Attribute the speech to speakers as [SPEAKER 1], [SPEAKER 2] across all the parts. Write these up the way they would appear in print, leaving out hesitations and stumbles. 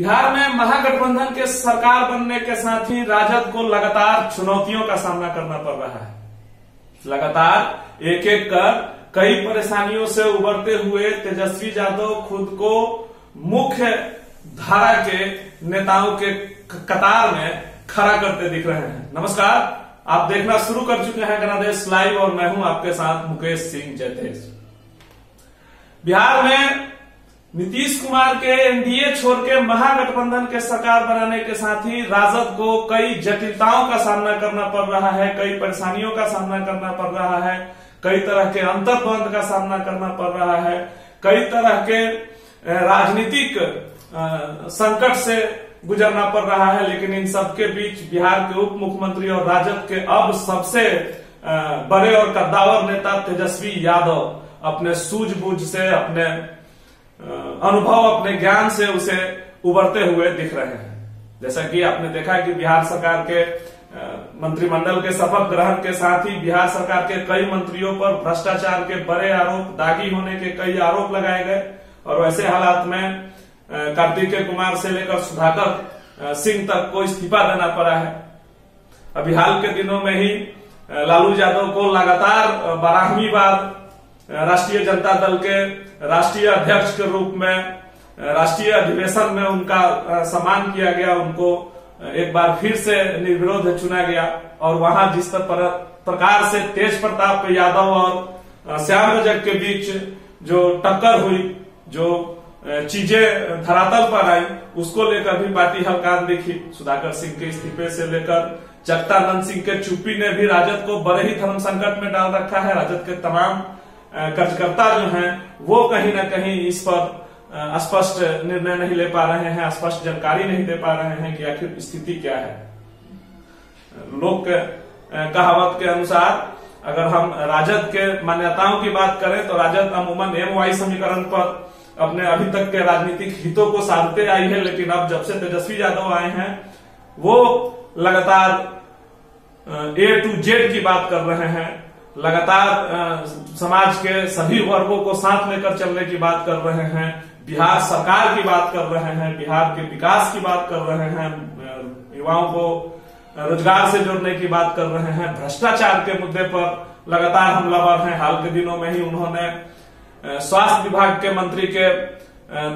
[SPEAKER 1] बिहार में महागठबंधन के सरकार बनने के साथ ही राजद को लगातार चुनौतियों का सामना करना पड़ रहा है। लगातार एक एक कर कई परेशानियों से उबरते हुए तेजस्वी यादव खुद को मुख्य धारा के नेताओं के कतार में खड़ा करते दिख रहे हैं। नमस्कार, आप देखना शुरू कर चुके हैं गणादेश लाइव और मैं हूं आपके साथ मुकेश सिंह जयतेश। बिहार में नीतीश कुमार के एनडीए छोड़ के महागठबंधन के सरकार बनाने के साथ ही राजद को कई जटिलताओं का सामना करना पड़ रहा है, कई परेशानियों का सामना करना पड़ रहा है, कई तरह के अंतर्द्वंद का सामना करना पड़ रहा है, कई तरह के राजनीतिक संकट से गुजरना पड़ रहा है। लेकिन इन सबके बीच बिहार के उप मुख्यमंत्री और राजद के अब सबसे बड़े और कद्दावर नेता तेजस्वी यादव अपने सूझबूझ से, अपने अनुभव, अपने ज्ञान से उसे उभरते हुए दिख रहे हैं। जैसा कि आपने देखा कि बिहार सरकार के मंत्रिमंडल के शपथ ग्रहण के साथ ही बिहार सरकार के कई मंत्रियों पर भ्रष्टाचार के बड़े आरोप, दागी होने के कई आरोप लगाए गए और वैसे हालात में कार्तिकेय कुमार से लेकर सुधाकर सिंह तक को इस्तीफा देना पड़ा है। अभी हाल के दिनों में ही लालू यादव को लगातार 12वीं बार राष्ट्रीय जनता दल के राष्ट्रीय अध्यक्ष के रूप में राष्ट्रीय अधिवेशन में उनका सम्मान किया गया, उनको एक बार फिर से निर्विरोध चुना गया और वहां जिस प्रकार से तेज प्रताप यादव और श्याम रजक के बीच जो टक्कर हुई, जो चीजें धरातल पर आई, उसको लेकर भी पार्टी हल्कान दिखी। सुधाकर सिंह के इस्तीफे से लेकर जगदानंद सिंह के चुप्पी ने भी राजद को बड़े ही धर्म संकट में डाल रखा है। राजद के तमाम कार्यकर्ता जो हैं वो कहीं ना कहीं इस पर स्पष्ट निर्णय नहीं ले पा रहे हैं, स्पष्ट जानकारी नहीं दे पा रहे हैं कि आखिर स्थिति क्या है। लोक कहावत के अनुसार अगर हम राजद के मान्यताओं की बात करें तो राजद अमूमन MY समीकरण पर अपने अभी तक के राजनीतिक हितों को साधते आई है। लेकिन अब जब से तेजस्वी यादव आए हैं वो लगातार A to Z की बात कर रहे हैं, लगातार समाज के सभी वर्गों को साथ लेकर चलने की बात कर रहे हैं, बिहार सरकार की बात कर रहे हैं, बिहार के विकास की बात कर रहे हैं, युवाओं को रोजगार से जोड़ने की बात कर रहे हैं, भ्रष्टाचार के मुद्दे पर लगातार हमलावर हैं। हाल के दिनों में ही उन्होंने स्वास्थ्य विभाग के मंत्री के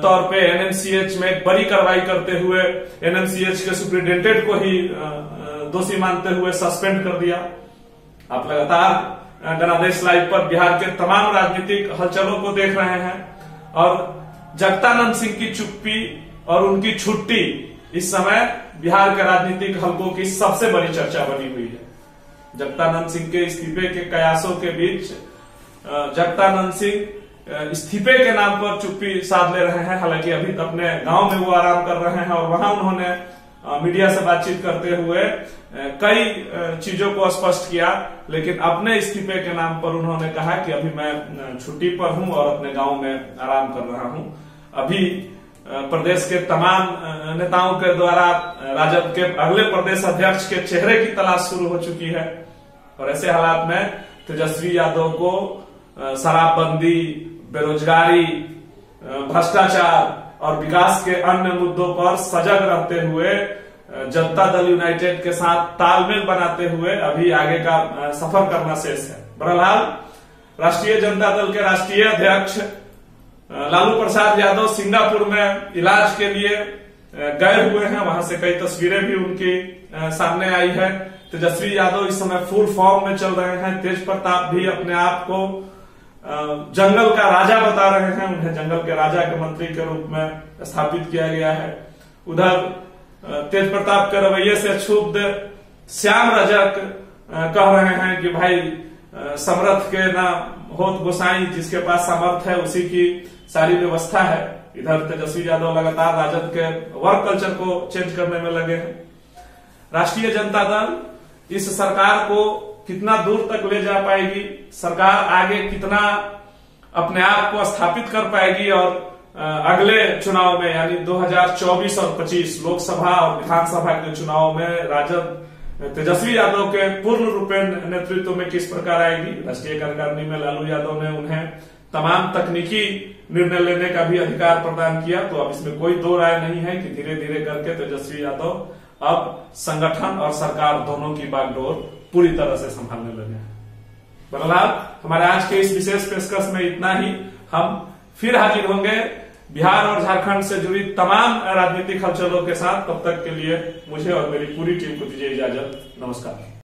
[SPEAKER 1] तौर पे NMCH में एक बड़ी कार्रवाई करते हुए NMCH के सुप्रिंटेंडेंट को ही दोषी मानते हुए सस्पेंड कर दिया। आप लगातार गणादेश लाइव पर बिहार के तमाम राजनीतिक हलचलों को देख रहे हैं और जगदानंद सिंह की चुप्पी और उनकी छुट्टी इस समय बिहार के राजनीतिक हलकों की सबसे बड़ी चर्चा बनी हुई है। जगदानंद सिंह के इस्तीफे के कयासों के बीच जगदानंद सिंह इस्तीफे के नाम पर चुप्पी साध ले रहे हैं। हालांकि अभी अपने गांव में वो आराम कर रहे हैं और वहां उन्होंने मीडिया से बातचीत करते हुए कई चीजों को स्पष्ट किया। लेकिन अपने इस्तीफे के नाम पर उन्होंने कहा कि अभी मैं छुट्टी पर हूं और अपने गांव में आराम कर रहा हूं। अभी प्रदेश के तमाम नेताओं के द्वारा राजद के अगले प्रदेश अध्यक्ष के चेहरे की तलाश शुरू हो चुकी है और ऐसे हालात में तेजस्वी यादव को शराबबंदी, बेरोजगारी, भ्रष्टाचार और विकास के अन्य मुद्दों पर सजग रहते हुए जनता दल यूनाइटेड के साथ तालमेल बनाते हुए अभी आगे का सफर करना शेष है। बहरहाल राष्ट्रीय जनता दल के राष्ट्रीय अध्यक्ष लालू प्रसाद यादव सिंगापुर में इलाज के लिए गए हुए हैं। वहां से कई तस्वीरें भी उनकी सामने आई है। तेजस्वी यादव इस समय फुल फॉर्म में चल रहे हैं। तेज प्रताप भी अपने आप को जंगल का राजा बता रहे हैं, उन्हें जंगल के राजा के मंत्री के रूप में स्थापित किया गया है। उधर तेज प्रताप के रवैये से क्षुब्ध श्याम रजक कह रहे हैं कि भाई समर्थ के ना होत गोसाई, जिसके पास सामर्थ है उसी की सारी व्यवस्था है। इधर तेजस्वी यादव लगातार राजद के वर्क कल्चर को चेंज करने में लगे हैं। राष्ट्रीय जनता दल इस सरकार को कितना दूर तक ले जा पाएगी, सरकार आगे कितना अपने आप को स्थापित कर पाएगी और अगले चुनाव में यानी 2024 और 25 लोकसभा और विधानसभा के चुनाव में राजद तेजस्वी यादव के पूर्ण रूपेण नेतृत्व में किस प्रकार आएगी। राष्ट्रीय कार्यकारिणी में लालू यादव ने उन्हें तमाम तकनीकी निर्णय लेने का भी अधिकार प्रदान किया। तो अब इसमें कोई दो राय नहीं है कि धीरे धीरे करके तेजस्वी यादव अब संगठन और सरकार दोनों की बागडोर पूरी तरह से संभालने लगे हैं। बहरहाल हमारे आज के इस विशेष पेशकश में इतना ही। हम फिर हाजिर होंगे बिहार और झारखंड से जुड़ी तमाम राजनीतिक हलचलों के साथ। तब तक के लिए मुझे और मेरी पूरी टीम को दीजिए इजाजत। नमस्कार।